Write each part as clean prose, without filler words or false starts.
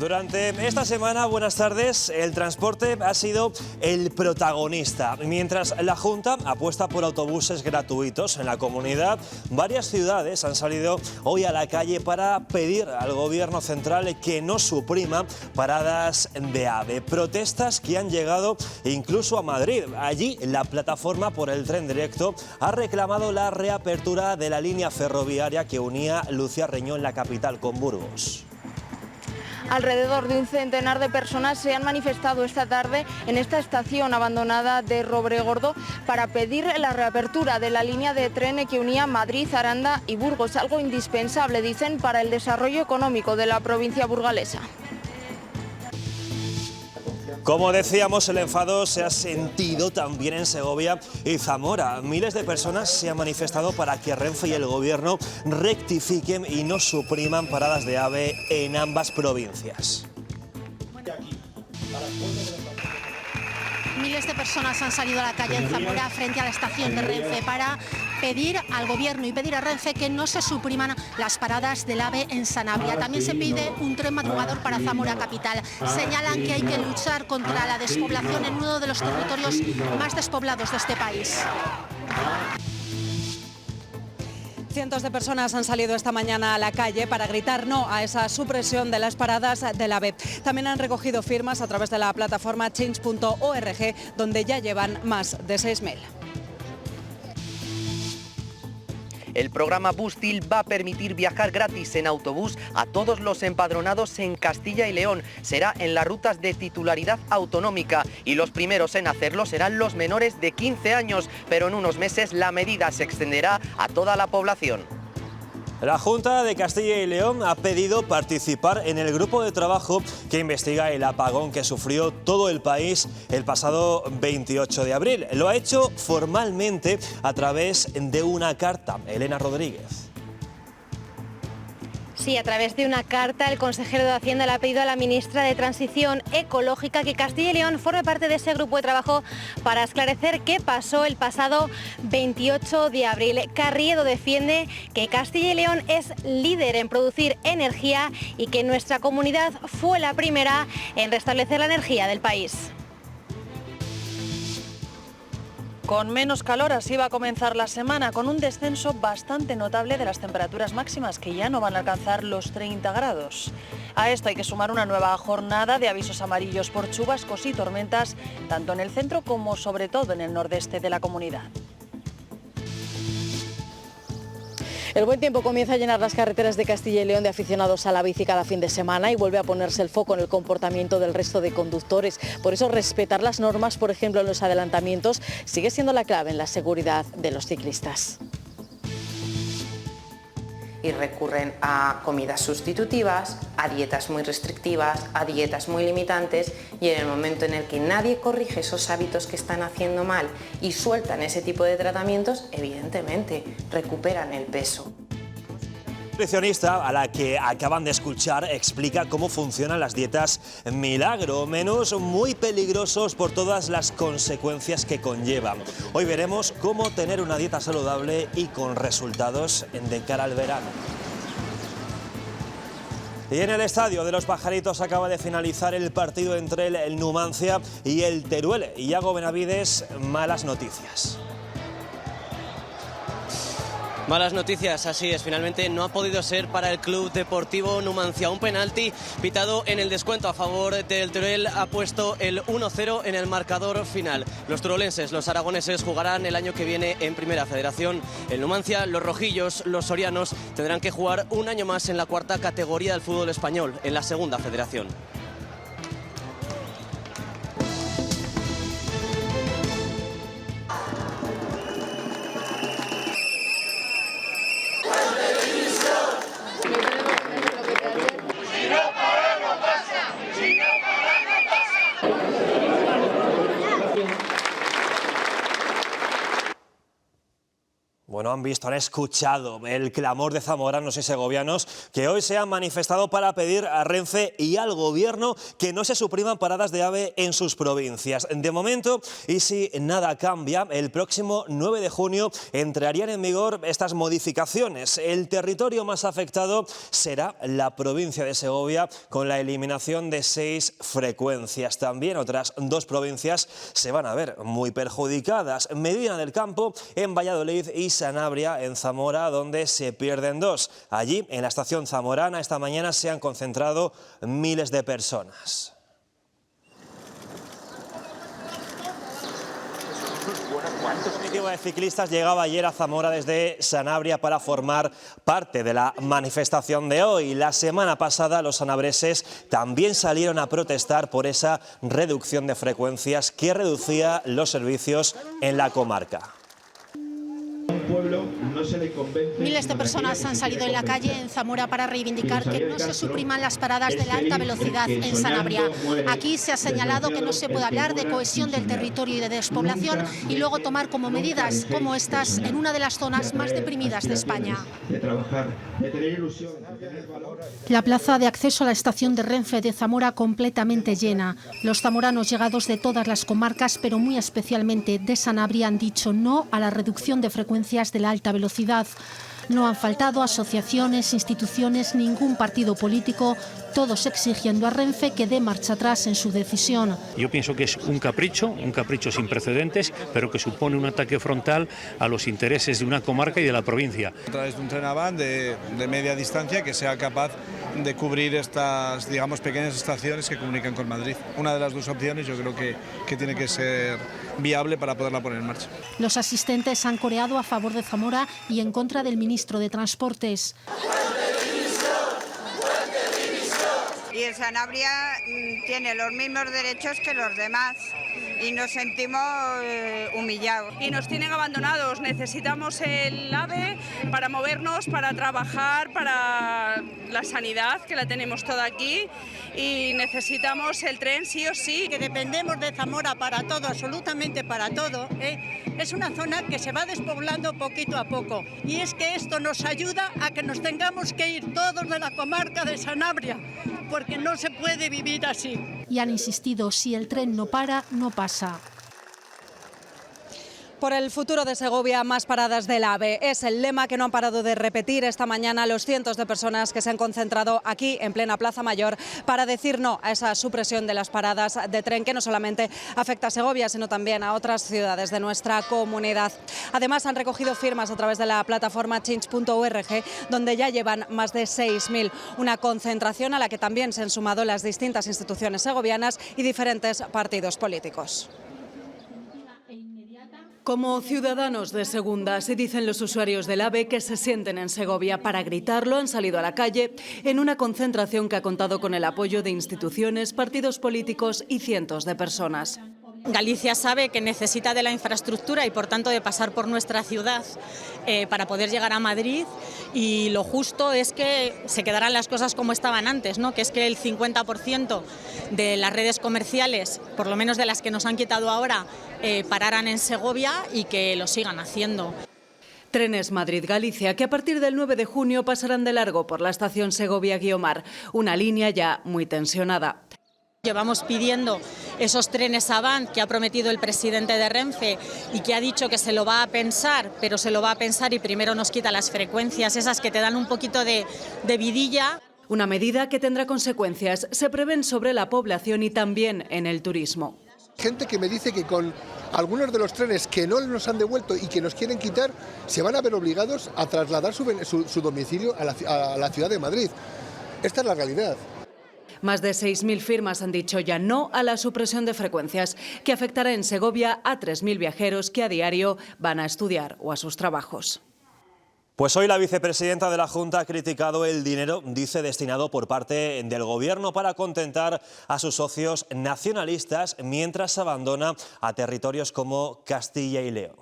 Durante esta semana, buenas tardes, el transporte ha sido el protagonista. Mientras la Junta apuesta por autobuses gratuitos en la comunidad, varias ciudades han salido hoy a la calle para pedir al gobierno central que no suprima paradas de AVE. Protestas que han llegado incluso a Madrid. Allí, la plataforma por el tren directo ha reclamado la reapertura de la línea ferroviaria que unía Lucía-Reñón, la capital, con Burgos. Alrededor de un centenar de personas se han manifestado esta tarde en esta estación abandonada de Robregordo para pedir la reapertura de la línea de tren que unía Madrid, Aranda y Burgos, algo indispensable, dicen, para el desarrollo económico de la provincia burgalesa. Como decíamos, el enfado se ha sentido también en Segovia y Zamora. Miles de personas se han manifestado para que Renfe y el gobierno rectifiquen y no supriman paradas de AVE en ambas provincias. Miles de personas han salido a la calle en Zamora frente a la estación de Renfe para pedir al gobierno y pedir a Renfe que no se supriman las paradas del AVE en Sanabria. También se pide un tren madrugador para Zamora capital. Señalan que hay que luchar contra la despoblación en uno de los territorios más despoblados de este país. Cientos de personas han salido esta mañana a la calle para gritar no a esa supresión de las paradas del AVE. También han recogido firmas a través de la plataforma change.org, donde ya llevan más de 6.000. El programa Bustil va a permitir viajar gratis en autobús a todos los empadronados en Castilla y León. Será en las rutas de titularidad autonómica y los primeros en hacerlo serán los menores de 15 años, pero en unos meses la medida se extenderá a toda la población. La Junta de Castilla y León ha pedido participar en el grupo de trabajo que investiga el apagón que sufrió todo el país el pasado 28 de abril. Lo ha hecho formalmente a través de una carta. Elena Rodríguez. Sí, a través de una carta, el consejero de Hacienda le ha pedido a la ministra de Transición Ecológica que Castilla y León forme parte de ese grupo de trabajo para esclarecer qué pasó el pasado 28 de abril. Carriedo defiende que Castilla y León es líder en producir energía y que nuestra comunidad fue la primera en restablecer la energía del país. Con menos calor así va a comenzar la semana, con un descenso bastante notable de las temperaturas máximas que ya no van a alcanzar los 30 grados. A esto hay que sumar una nueva jornada de avisos amarillos por chubascos y tormentas, tanto en el centro como sobre todo en el nordeste de la comunidad. El buen tiempo comienza a llenar las carreteras de Castilla y León de aficionados a la bici cada fin de semana y vuelve a ponerse el foco en el comportamiento del resto de conductores. Por eso respetar las normas, por ejemplo en los adelantamientos, sigue siendo la clave en la seguridad de los ciclistas. Y recurren a comidas sustitutivas, a dietas muy restrictivas, a dietas muy limitantes, y en el momento en el que nadie corrige esos hábitos que están haciendo mal y sueltan ese tipo de tratamientos, evidentemente recuperan el peso. La nutricionista a la que acaban de escuchar explica cómo funcionan las dietas milagro, menús muy peligrosos por todas las consecuencias que conllevan. Hoy veremos cómo tener una dieta saludable y con resultados de cara al verano. Y en el estadio de los Pajaritos acaba de finalizar el partido entre el Numancia y el Teruel. Iago Benavides, malas noticias. Malas noticias, así es, finalmente no ha podido ser para el Club Deportivo Numancia. Un penalti pitado en el descuento a favor del Teruel ha puesto el 1-0 en el marcador final. Los turolenses, los aragoneses jugarán el año que viene en Primera Federación. El Numancia, los rojillos, los sorianos tendrán que jugar un año más en la cuarta categoría del fútbol español, en la Segunda Federación. Bueno, lo han visto, han escuchado el clamor de zamoranos y segovianos que hoy se han manifestado para pedir a Renfe y al Gobierno que no se supriman paradas de AVE en sus provincias. De momento, y si nada cambia, el próximo 9 de junio entrarían en vigor estas modificaciones. El territorio más afectado será la provincia de Segovia, con la eliminación de 6 frecuencias. También otras 2 provincias se van a ver muy perjudicadas: Medina del Campo en Valladolid y Sanabria en Zamora, donde se pierden 2. Allí, en la estación zamorana, esta mañana se han concentrado miles de personas. Un colectivo de ciclistas llegaba ayer a Zamora desde Sanabria para formar parte de la manifestación de hoy. La semana pasada los sanabreses también salieron a protestar por esa reducción de frecuencias que reducía los servicios en la comarca. Miles de personas han salido en la calle en Zamora para reivindicar que no se supriman las paradas de la alta velocidad en Sanabria. Aquí se ha señalado que no se puede hablar de cohesión del territorio y de despoblación y luego tomar como medidas como estas en una de las zonas más deprimidas de España. La plaza de acceso a la estación de Renfe de Zamora completamente llena. Los zamoranos llegados de todas las comarcas, pero muy especialmente de Sanabria, han dicho no a la reducción de frecuencias de la alta velocidad. No han faltado asociaciones, instituciones, ningún partido político, todos exigiendo a Renfe que dé marcha atrás en su decisión. Yo pienso que es un capricho sin precedentes, pero que supone un ataque frontal a los intereses de una comarca y de la provincia. A través de un tren avant de media distancia que sea capaz de cubrir estas, digamos, pequeñas estaciones que comunican con Madrid. Una de las 2 opciones yo creo que tiene que ser viable para poderla poner en marcha. Los asistentes han coreado a favor de Zamora y en contra del ministro de Transportes. Y el Sanabria tiene los mismos derechos que los demás y nos sentimos humillados. Y nos tienen abandonados. Necesitamos el AVE para movernos, para trabajar, para la sanidad, que la tenemos toda aquí, y necesitamos el tren sí o sí. Que dependemos de Zamora para todo, absolutamente para todo, Es una zona que se va despoblando poquito a poco y es que esto nos ayuda a que nos tengamos que ir todos de la comarca de Sanabria, porque no se puede vivir así. Y han insistido, si el tren no para, no pasa. Por el futuro de Segovia, más paradas del AVE. Es el lema que no han parado de repetir esta mañana los cientos de personas que se han concentrado aquí en plena Plaza Mayor para decir no a esa supresión de las paradas de tren que no solamente afecta a Segovia, sino también a otras ciudades de nuestra comunidad. Además, han recogido firmas a través de la plataforma change.org, donde ya llevan más de 6.000. Una concentración a la que también se han sumado las distintas instituciones segovianas y diferentes partidos políticos. Como ciudadanos de segunda, se dicen los usuarios del AVE que se sienten en Segovia. Para gritarlo han salido a la calle en una concentración que ha contado con el apoyo de instituciones, partidos políticos y cientos de personas. Galicia sabe que necesita de la infraestructura y por tanto de pasar por nuestra ciudad para poder llegar a Madrid, y lo justo es que se quedaran las cosas como estaban antes, ¿no? Que es que el 50% de las redes comerciales, por lo menos de las que nos han quitado ahora, pararan en Segovia y que lo sigan haciendo. Trenes Madrid-Galicia que a partir del 9 de junio pasarán de largo por la estación Segovia-Guiomar, una línea ya muy tensionada. Llevamos pidiendo esos trenes Avant que ha prometido el presidente de Renfe y que ha dicho que se lo va a pensar, pero se lo va a pensar y primero nos quita las frecuencias, esas que te dan un poquito de vidilla. Una medida que tendrá consecuencias, se prevén sobre la población y también en el turismo. Gente que me dice que con algunos de los trenes que no nos han devuelto y que nos quieren quitar, se van a ver obligados a trasladar su domicilio a la ciudad de Madrid. Esta es la realidad. Más de 6.000 firmas han dicho ya no a la supresión de frecuencias, que afectará en Segovia a 3.000 viajeros que a diario van a estudiar o a sus trabajos. Pues hoy la vicepresidenta de la Junta ha criticado el dinero, dice, destinado por parte del Gobierno para contentar a sus socios nacionalistas mientras abandona a territorios como Castilla y León.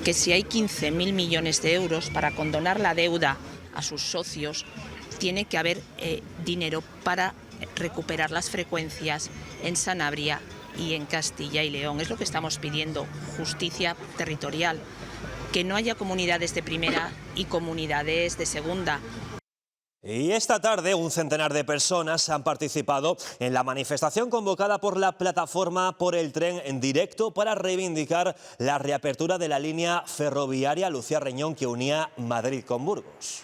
Que si hay 15.000 millones de euros para condonar la deuda a sus socios, tiene que haber dinero para recuperar las frecuencias en Sanabria y en Castilla y León. Es lo que estamos pidiendo, justicia territorial. que no haya comunidades de primera y comunidades de segunda. Y esta tarde un centenar de personas han participado en la manifestación convocada por la Plataforma por el Tren en Directo para reivindicar la reapertura de la línea ferroviaria Lucía Reñón que unía Madrid con Burgos.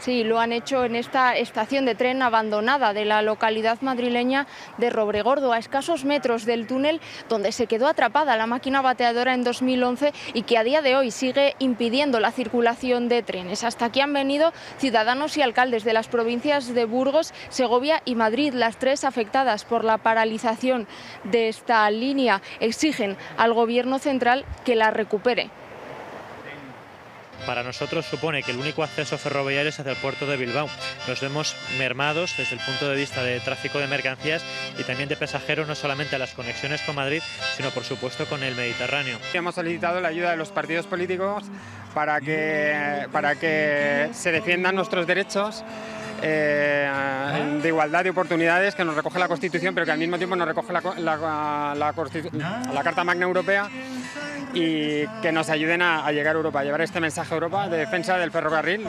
Sí, lo han hecho en esta estación de tren abandonada de la localidad madrileña de Robregordo, a escasos metros del túnel donde se quedó atrapada la máquina bateadora en 2011 y que a día de hoy sigue impidiendo la circulación de trenes. Hasta aquí han venido ciudadanos y alcaldes de las provincias de Burgos, Segovia y Madrid, las tres afectadas por la paralización de esta línea. Exigen al Gobierno central que la recupere. Para nosotros supone que el único acceso ferroviario es hacia el puerto de Bilbao. Nos vemos mermados desde el punto de vista de tráfico de mercancías y también de pasajeros, no solamente a las conexiones con Madrid, sino por supuesto con el Mediterráneo. Hemos solicitado la ayuda de los partidos políticos para que se defiendan nuestros derechos de igualdad de oportunidades que nos recoge la Constitución, pero que al mismo tiempo nos recoge la Carta Magna Europea, y que nos ayuden a llegar a Europa, a llevar este mensaje a Europa de defensa del ferrocarril.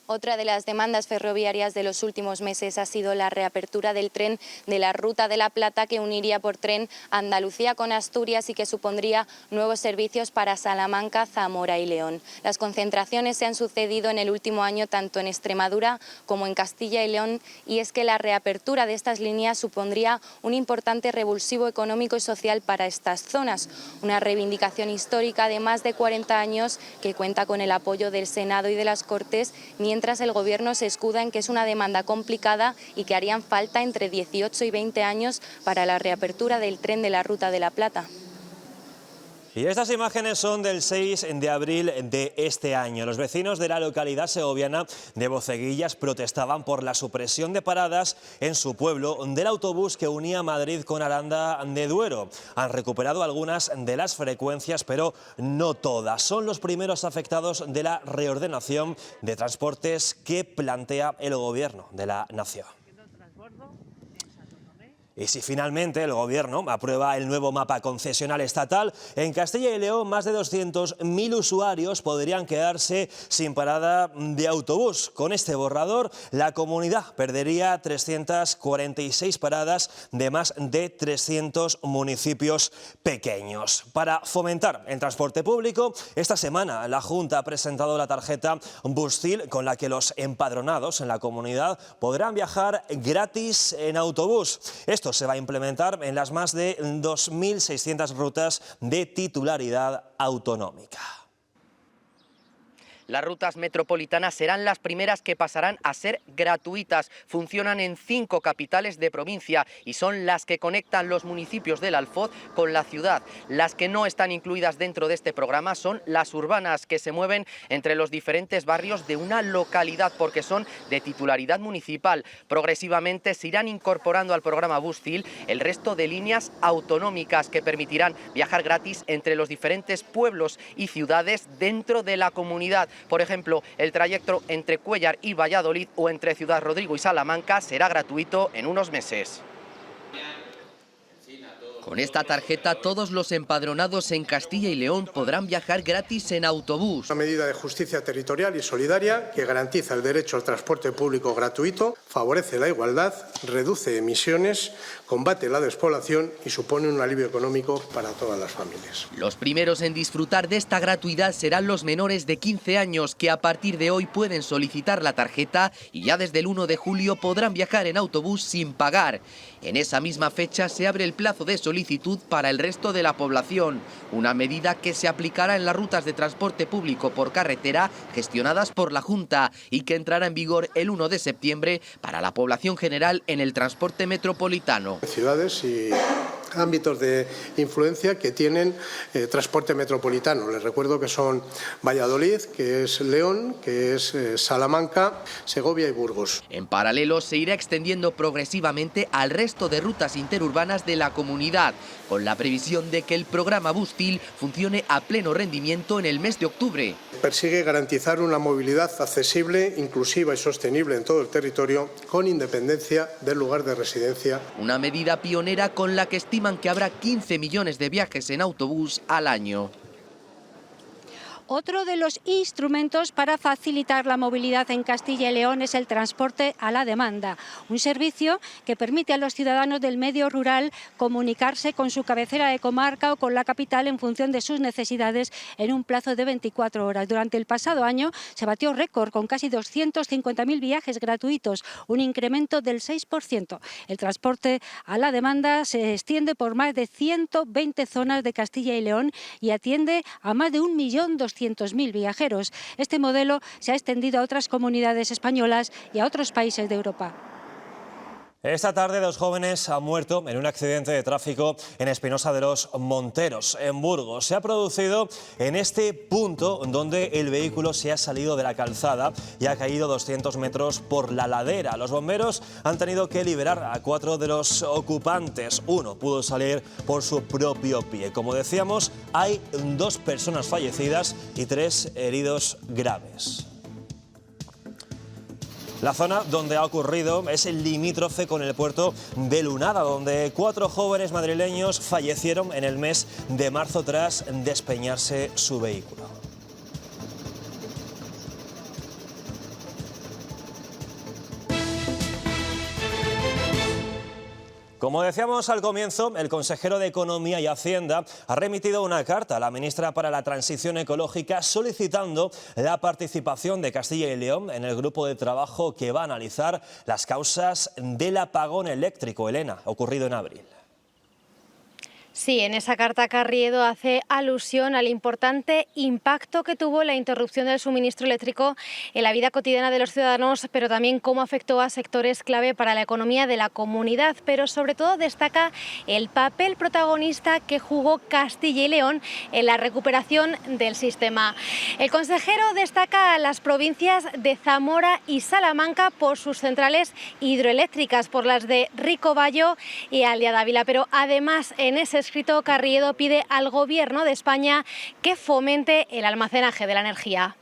Otra de las demandas ferroviarias de los últimos meses ha sido la reapertura del tren de la Ruta de la Plata, que uniría por tren Andalucía con Asturias y que supondría nuevos servicios para Salamanca, Zamora y León. Las concentraciones se han sucedido en el último año tanto en Extremadura como en Castilla y León, y es que la reapertura de estas líneas supondría un importante revulsivo económico y social para estas zonas. Una reivindicación histórica de más de 40 años que cuenta con el apoyo del Senado y de las Cortes, mientras el Gobierno se escuda en que es una demanda complicada y que harían falta entre 18 y 20 años para la reapertura del tren de la Ruta de la Plata. Y estas imágenes son del 6 de abril de este año. Los vecinos de la localidad segoviana de Boceguillas protestaban por la supresión de paradas en su pueblo del autobús que unía Madrid con Aranda de Duero. Han recuperado algunas de las frecuencias, pero no todas. Son los primeros afectados de la reordenación de transportes que plantea el Gobierno de la Nación. Y si finalmente el Gobierno aprueba el nuevo mapa concesional estatal, en Castilla y León más de 200.000 usuarios podrían quedarse sin parada de autobús. Con este borrador, la comunidad perdería 346 paradas de más de 300 municipios pequeños. Para fomentar el transporte público, esta semana la Junta ha presentado la tarjeta Bustil, con la que los empadronados en la comunidad podrán viajar gratis en autobús. Esto se va a implementar en las más de 2.600 rutas de titularidad autonómica. Las rutas metropolitanas serán las primeras que pasarán a ser gratuitas. Funcionan en 5 capitales de provincia y son las que conectan los municipios del Alfoz con la ciudad. Las que no están incluidas dentro de este programa son las urbanas, que se mueven entre los diferentes barrios de una localidad porque son de titularidad municipal. Progresivamente se irán incorporando al programa Bustil el resto de líneas autonómicas que permitirán viajar gratis entre los diferentes pueblos y ciudades dentro de la comunidad. Por ejemplo, el trayecto entre Cuéllar y Valladolid o entre Ciudad Rodrigo y Salamanca será gratuito en unos meses. Con esta tarjeta, todos los empadronados en Castilla y León podrán viajar gratis en autobús. Una medida de justicia territorial y solidaria que garantiza el derecho al transporte público gratuito, favorece la igualdad, reduce emisiones, combate la despoblación y supone un alivio económico para todas las familias. Los primeros en disfrutar de esta gratuidad serán los menores de 15 años, que a partir de hoy pueden solicitar la tarjeta y ya desde el 1 de julio podrán viajar en autobús sin pagar. En esa misma fecha se abre el plazo de solicitud para el resto de la población, una medida que se aplicará en las rutas de transporte público por carretera gestionadas por la Junta y que entrará en vigor el 1 de septiembre para la población general en el transporte metropolitano. Ciudades y ámbitos de influencia que tienen transporte metropolitano. Les recuerdo que son Valladolid, que es León, que es Salamanca, Segovia y Burgos. En paralelo se irá extendiendo progresivamente al resto de rutas interurbanas de la comunidad, con la previsión de que el programa Bustil funcione a pleno rendimiento en el mes de octubre. Persigue garantizar una movilidad accesible, inclusiva y sostenible en todo el territorio, con independencia del lugar de residencia. Una medida pionera con la que estima estiman que habrá 15 millones de viajes en autobús al año. Otro de los instrumentos para facilitar la movilidad en Castilla y León es el transporte a la demanda, un servicio que permite a los ciudadanos del medio rural comunicarse con su cabecera de comarca o con la capital en función de sus necesidades en un plazo de 24 horas. Durante el pasado año se batió récord con casi 250.000 viajes gratuitos, un incremento del 6%. El transporte a la demanda se extiende por más de 120 zonas de Castilla y León y atiende a más de 1.200.000 viajeros. Este modelo se ha extendido a otras comunidades españolas y a otros países de Europa. Esta tarde 2 jóvenes han muerto en un accidente de tráfico en Espinosa de los Monteros, en Burgos. Se ha producido en este punto donde el vehículo se ha salido de la calzada y ha caído 200 metros por la ladera. Los bomberos han tenido que liberar a 4 de los ocupantes. Uno pudo salir por su propio pie. Como decíamos, hay 2 personas fallecidas y 3 heridos graves. La zona donde ha ocurrido es el limítrofe con el puerto de Lunada, donde 4 jóvenes madrileños fallecieron en el mes de marzo tras despeñarse su vehículo. Como decíamos al comienzo, el consejero de Economía y Hacienda ha remitido una carta a la ministra para la Transición Ecológica solicitando la participación de Castilla y León en el grupo de trabajo que va a analizar las causas del apagón eléctrico, Elena, ocurrido en abril. Sí, en esa carta Carriedo hace alusión al importante impacto que tuvo la interrupción del suministro eléctrico en la vida cotidiana de los ciudadanos, pero también cómo afectó a sectores clave para la economía de la comunidad. Pero sobre todo destaca el papel protagonista que jugó Castilla y León en la recuperación del sistema. El consejero destaca a las provincias de Zamora y Salamanca por sus centrales hidroeléctricas, por las de Ricobayo y Aldea Dávila, pero además en ese escrito Carriedo pide al Gobierno de España que fomente el almacenaje de la energía.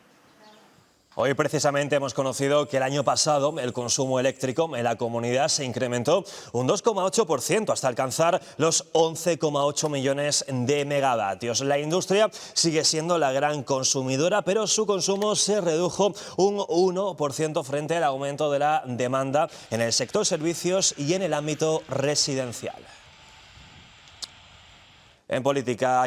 Hoy precisamente hemos conocido que el año pasado el consumo eléctrico en la comunidad se incrementó un 2,8% hasta alcanzar los 11,8 millones de megavatios. La industria sigue siendo la gran consumidora, pero su consumo se redujo un 1% frente al aumento de la demanda en el sector servicios y en el ámbito residencial. En política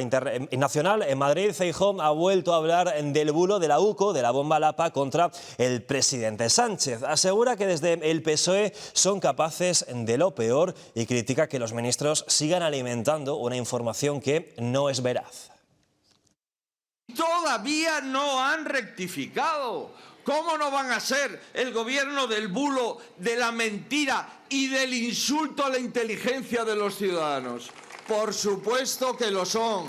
nacional, en Madrid, Feijóo ha vuelto a hablar del bulo de la UCO, de la bomba Lapa, contra el presidente Sánchez. Asegura que desde el PSOE son capaces de lo peor y critica que los ministros sigan alimentando una información que no es veraz. Todavía no han rectificado. ¿Cómo no van a ser el gobierno del bulo, de la mentira y del insulto a la inteligencia de los ciudadanos? Por supuesto que lo son.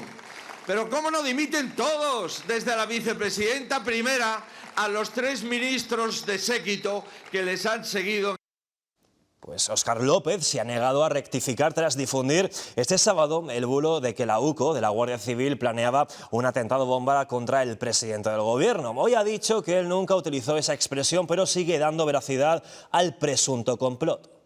Pero ¿cómo no dimiten todos, desde la vicepresidenta primera a los 3 ministros de séquito que les han seguido? Pues Óscar López se ha negado a rectificar tras difundir este sábado el bulo de que la UCO, de la Guardia Civil, planeaba un atentado bomba contra el presidente del gobierno. Hoy ha dicho que él nunca utilizó esa expresión, pero sigue dando veracidad al presunto complot.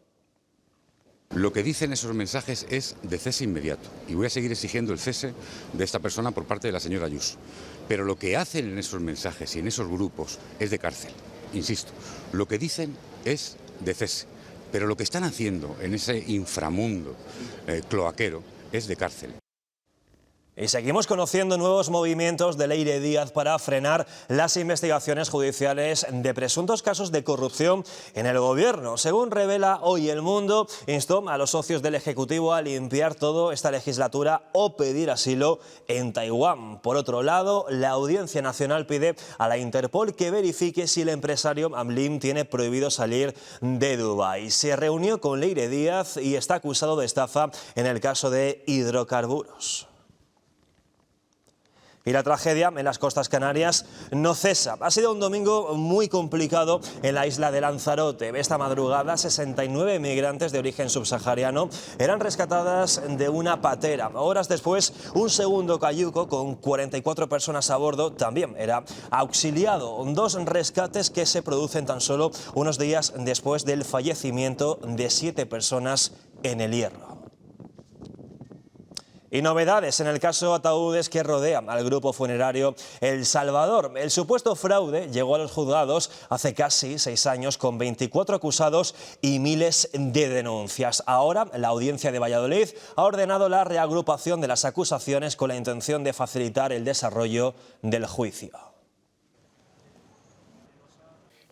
Lo que dicen esos mensajes es de cese inmediato y voy a seguir exigiendo el cese de esta persona por parte de la señora Ayuso. Pero lo que hacen en esos mensajes y en esos grupos es de cárcel. Insisto, lo que dicen es de cese, pero lo que están haciendo en ese inframundo cloaquero es de cárcel. Y seguimos conociendo nuevos movimientos de Leire Díaz para frenar las investigaciones judiciales de presuntos casos de corrupción en el gobierno. Según revela hoy El Mundo, instó a los socios del Ejecutivo a limpiar toda esta legislatura o pedir asilo en Taiwán. Por otro lado, la Audiencia Nacional pide a la Interpol que verifique si el empresario Amlim tiene prohibido salir de Dubái. Se reunió con Leire Díaz y está acusado de estafa en el caso de hidrocarburos. Y la tragedia en las costas canarias no cesa. Ha sido un domingo muy complicado en la isla de Lanzarote. Esta madrugada, 69 migrantes de origen subsahariano eran rescatadas de una patera. Horas después, un segundo cayuco con 44 personas a bordo también era auxiliado. 2 rescates que se producen tan solo unos días después del fallecimiento de 7 personas en El Hierro. Y novedades en el caso Ataúdes que rodea al grupo funerario El Salvador. El supuesto fraude llegó a los juzgados hace casi 6 años con 24 acusados y miles de denuncias. Ahora la Audiencia de Valladolid ha ordenado la reagrupación de las acusaciones con la intención de facilitar el desarrollo del juicio.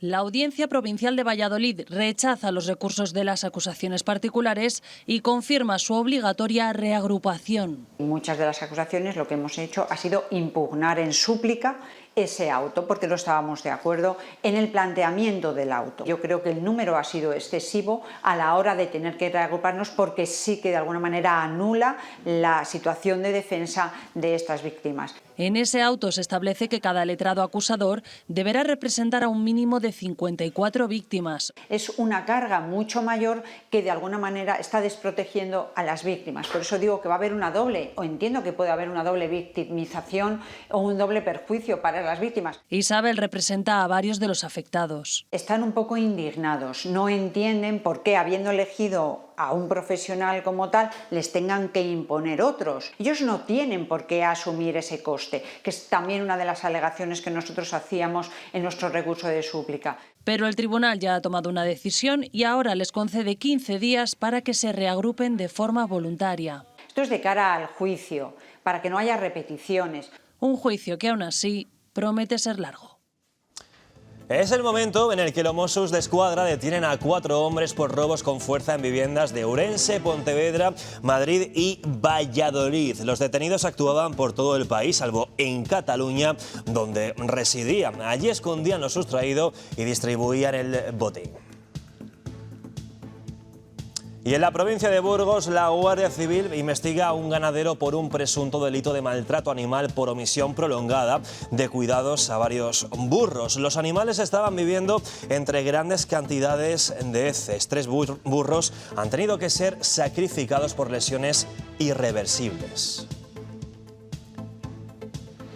La Audiencia Provincial de Valladolid rechaza los recursos de las acusaciones particulares y confirma su obligatoria reagrupación. Muchas de las acusaciones lo que hemos hecho ha sido impugnar en súplica ese auto, porque no estábamos de acuerdo en el planteamiento del auto. Yo creo que el número ha sido excesivo a la hora de tener que reagruparnos, porque sí que de alguna manera anula la situación de defensa de estas víctimas. En ese auto se establece que cada letrado acusador deberá representar a un mínimo de 54 víctimas. Es una carga mucho mayor que de alguna manera está desprotegiendo a las víctimas. Por eso digo que va a haber una doble, o entiendo que puede haber una doble victimización o un doble perjuicio para las víctimas. Isabel representa a varios de los afectados. Están un poco indignados, no entienden por qué, habiendo elegido a un profesional como tal, les tengan que imponer otros. Ellos no tienen por qué asumir ese coste, que es también una de las alegaciones que nosotros hacíamos en nuestro recurso de súplica. Pero el tribunal ya ha tomado una decisión y ahora les concede 15 días para que se reagrupen de forma voluntaria. Esto es de cara al juicio, para que no haya repeticiones. Un juicio que aún así promete ser largo. Es el momento en el que los Mossos d'Esquadra detienen a 4 hombres por robos con fuerza en viviendas de Ourense, Pontevedra, Madrid y Valladolid. Los detenidos actuaban por todo el país, salvo en Cataluña, donde residían. Allí escondían lo sustraído y distribuían el botín. Y en la provincia de Burgos, la Guardia Civil investiga a un ganadero por un presunto delito de maltrato animal por omisión prolongada de cuidados a varios burros. Los animales estaban viviendo entre grandes cantidades de heces. 3 burros han tenido que ser sacrificados por lesiones irreversibles.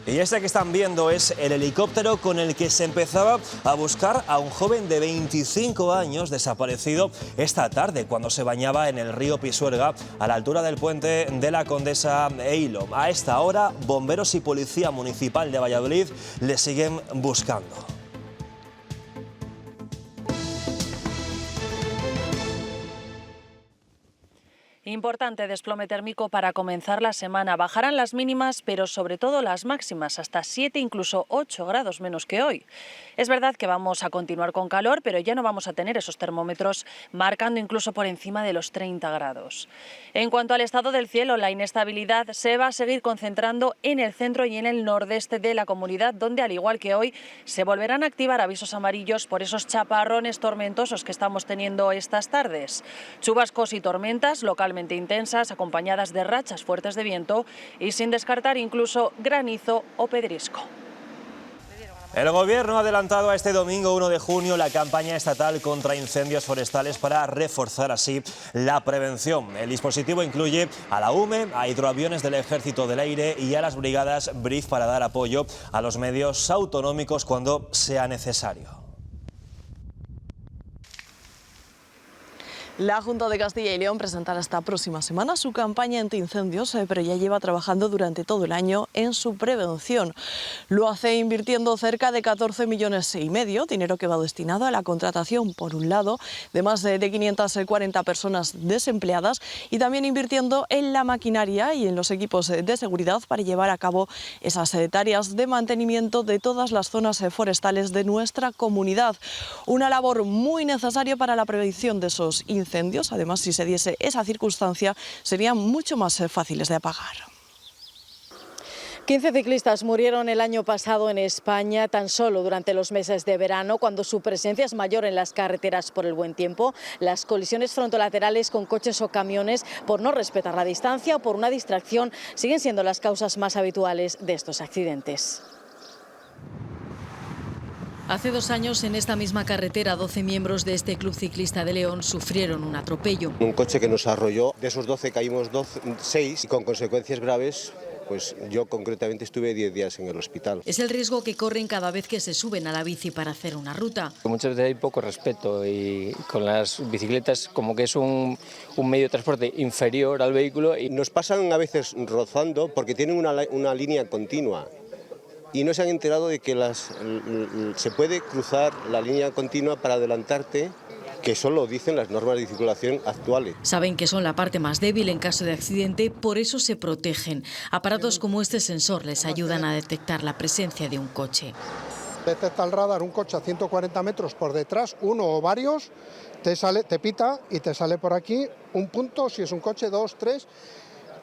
Y este que están viendo es el helicóptero con el que se empezaba a buscar a un joven de 25 años desaparecido esta tarde cuando se bañaba en el río Pisuerga a la altura del puente de la Condesa Eilo. A esta hora, bomberos y policía municipal de Valladolid le siguen buscando. Importante desplome térmico para comenzar la semana. Bajarán las mínimas, pero sobre todo las máximas, hasta 7, incluso 8 grados menos que hoy. Es verdad que vamos a continuar con calor, pero ya no vamos a tener esos termómetros marcando incluso por encima de los 30 grados. En cuanto al estado del cielo, la inestabilidad se va a seguir concentrando en el centro y en el nordeste de la comunidad, donde al igual que hoy se volverán a activar avisos amarillos por esos chaparrones tormentosos que estamos teniendo estas tardes. Chubascos y tormentas localmente intensas, acompañadas de rachas fuertes de viento y sin descartar incluso granizo o pedrisco. El Gobierno ha adelantado a este domingo 1 de junio la campaña estatal contra incendios forestales para reforzar así la prevención. El dispositivo incluye a la UME, a hidroaviones del Ejército del Aire y a las brigadas BRIF para dar apoyo a los medios autonómicos cuando sea necesario. La Junta de Castilla y León presentará esta próxima semana su campaña antiincendios, pero ya lleva trabajando durante todo el año en su prevención. Lo hace invirtiendo cerca de 14,5 millones, dinero que va destinado a la contratación, por un lado, de más de 540 personas desempleadas y también invirtiendo en la maquinaria y en los equipos de seguridad para llevar a cabo esas tareas de mantenimiento de todas las zonas forestales de nuestra comunidad. Una labor muy necesaria para la prevención de esos incendios. Además, si se diese esa circunstancia, serían mucho más fáciles de apagar. 15 ciclistas murieron el año pasado en España tan solo durante los meses de verano, cuando su presencia es mayor en las carreteras por el buen tiempo. Las colisiones frontolaterales con coches o camiones por no respetar la distancia o por una distracción siguen siendo las causas más habituales de estos accidentes. Hace 2 años, en esta misma carretera, 12 miembros de este Club Ciclista de León sufrieron un atropello. Un coche que nos arrolló, de esos 12 caímos 6 y con consecuencias graves Pues yo concretamente estuve 10 días en el hospital. Es el riesgo que corren cada vez que se suben a la bici para hacer una ruta. Muchas veces hay poco respeto y con las bicicletas como que es un medio de transporte inferior al vehículo. Y nos pasan a veces rozando porque tienen una línea continua y no se han enterado de que se puede cruzar la línea continua para adelantarte, que eso lo dicen las normas de circulación actuales. Saben que son la parte más débil en caso de accidente, por eso se protegen. Aparatos como este sensor les ayudan a detectar la presencia de un coche. Detecta el radar un coche a 140 metros por detrás, uno o varios, te pita y te sale por aquí un punto, si es un coche, 2, 3...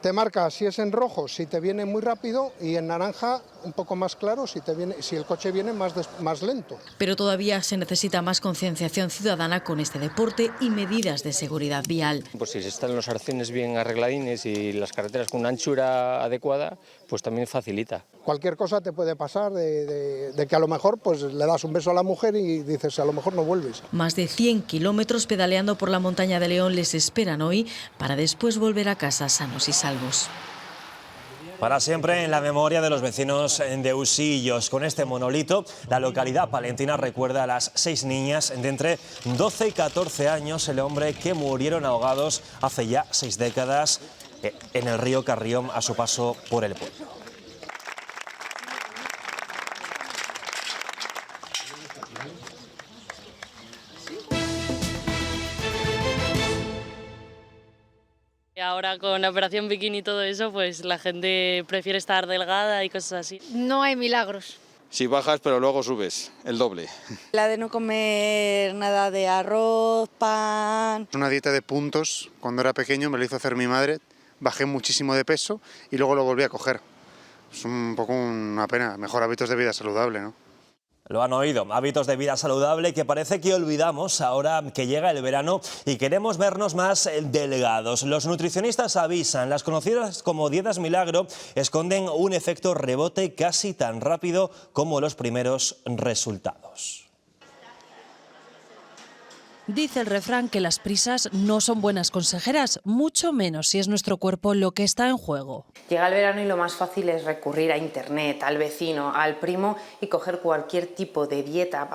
Te marca si es en rojo, si te viene muy rápido, y en naranja un poco más claro si el coche viene más lento. Pero todavía se necesita más concienciación ciudadana con este deporte y medidas de seguridad vial. Pues si están los arcenes bien arregladines y las carreteras con una anchura adecuada, pues también facilita. Cualquier cosa te puede pasar de que a lo mejor pues le das un beso a la mujer y dices a lo mejor no vuelves. Más de 100 kilómetros pedaleando por la montaña de León les esperan hoy para después volver a casa sanos y salvos. Para siempre en la memoria de los vecinos de Usillos. Con este monolito, la localidad palentina recuerda a las 6 niñas de entre 12 y 14 años, el hombre que murieron ahogados hace ya 6 décadas en el río Carrión a su paso por el pueblo. Ahora con la operación bikini y todo eso, pues la gente prefiere estar delgada y cosas así. No hay milagros. Si bajas, pero luego subes el doble. La de no comer nada de arroz, pan. Una dieta de puntos, cuando era pequeño me lo hizo hacer mi madre, bajé muchísimo de peso y luego lo volví a coger. Es un poco una pena, mejor hábitos de vida saludable, ¿no? Lo han oído, hábitos de vida saludable que parece que olvidamos ahora que llega el verano y queremos vernos más delgados. Los nutricionistas avisan, las conocidas como dietas milagro esconden un efecto rebote casi tan rápido como los primeros resultados. Dice el refrán que las prisas no son buenas consejeras, mucho menos si es nuestro cuerpo lo que está en juego. Llega el verano y lo más fácil es recurrir a internet, al vecino, al primo y coger cualquier tipo de dieta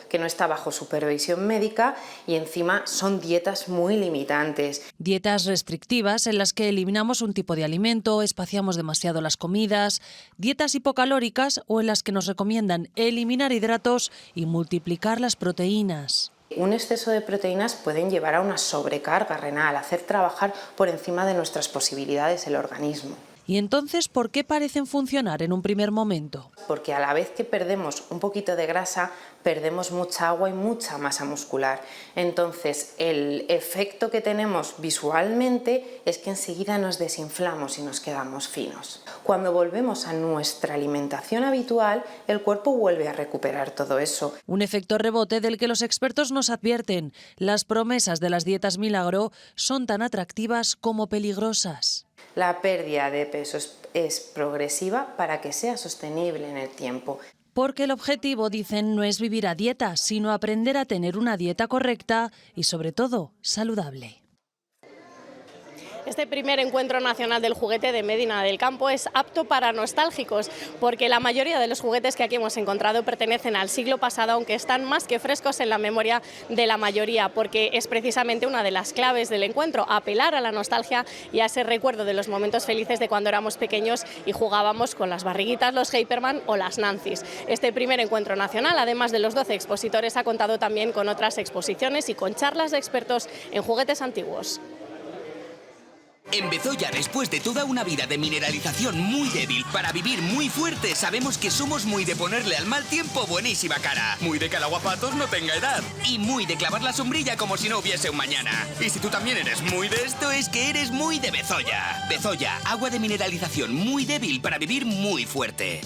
que no está bajo supervisión médica, y encima son dietas muy limitantes. Dietas restrictivas en las que eliminamos un tipo de alimento, espaciamos demasiado las comidas, dietas hipocalóricas o en las que nos recomiendan eliminar hidratos y multiplicar las proteínas. Un exceso de proteínas pueden llevar a una sobrecarga renal, hacer trabajar por encima de nuestras posibilidades el organismo. ¿Y entonces por qué parecen funcionar en un primer momento? Porque a la vez que perdemos un poquito de grasa, perdemos mucha agua y mucha masa muscular. Entonces, el efecto que tenemos visualmente es que enseguida nos desinflamos y nos quedamos finos. Cuando volvemos a nuestra alimentación habitual, el cuerpo vuelve a recuperar todo eso. Un efecto rebote del que los expertos nos advierten. Las promesas de las dietas milagro son tan atractivas como peligrosas. La pérdida de peso es progresiva para que sea sostenible en el tiempo. Porque el objetivo, dicen, no es vivir a dieta, sino aprender a tener una dieta correcta y, sobre todo, saludable. Este primer encuentro nacional del juguete de Medina del Campo es apto para nostálgicos, porque la mayoría de los juguetes que aquí hemos encontrado pertenecen al siglo pasado, aunque están más que frescos en la memoria de la mayoría, porque es precisamente una de las claves del encuentro, apelar a la nostalgia y a ese recuerdo de los momentos felices de cuando éramos pequeños y jugábamos con las barriguitas, los Hyperman o las Nancys. Este primer encuentro nacional, además de los 12 expositores, ha contado también con otras exposiciones y con charlas de expertos en juguetes antiguos. En Bezoya, después de toda una vida de mineralización muy débil para vivir muy fuerte, sabemos que somos muy de ponerle al mal tiempo buenísima cara. Muy de que el aguapatos no tenga edad. Y muy de clavar la sombrilla como si no hubiese un mañana. Y si tú también eres muy de esto, es que eres muy de Bezoya. Bezoya, agua de mineralización muy débil para vivir muy fuerte.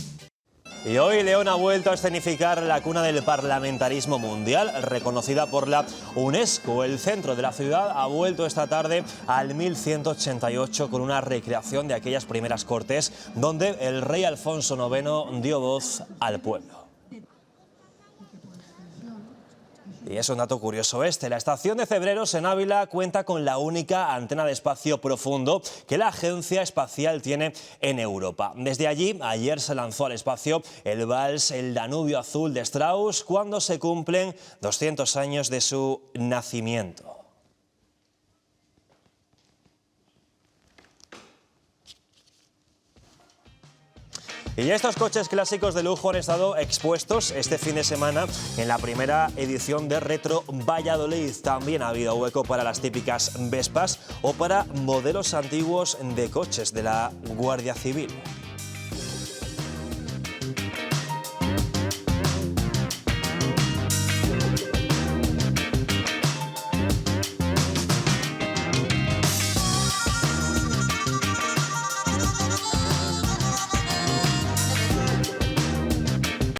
Y hoy León ha vuelto a escenificar la cuna del parlamentarismo mundial, reconocida por la UNESCO. El centro de la ciudad ha vuelto esta tarde al 1188 con una recreación de aquellas primeras cortes donde el rey Alfonso IX dio voz al pueblo. Y es un dato curioso este. La estación de Cebreros en Ávila cuenta con la única antena de espacio profundo que la Agencia Espacial tiene en Europa. Desde allí, ayer se lanzó al espacio el vals El Danubio Azul de Strauss, cuando se cumplen 200 años de su nacimiento. Y estos coches clásicos de lujo han estado expuestos este fin de semana en la primera edición de Retro Valladolid. También ha habido hueco para las típicas Vespas o para modelos antiguos de coches de la Guardia Civil.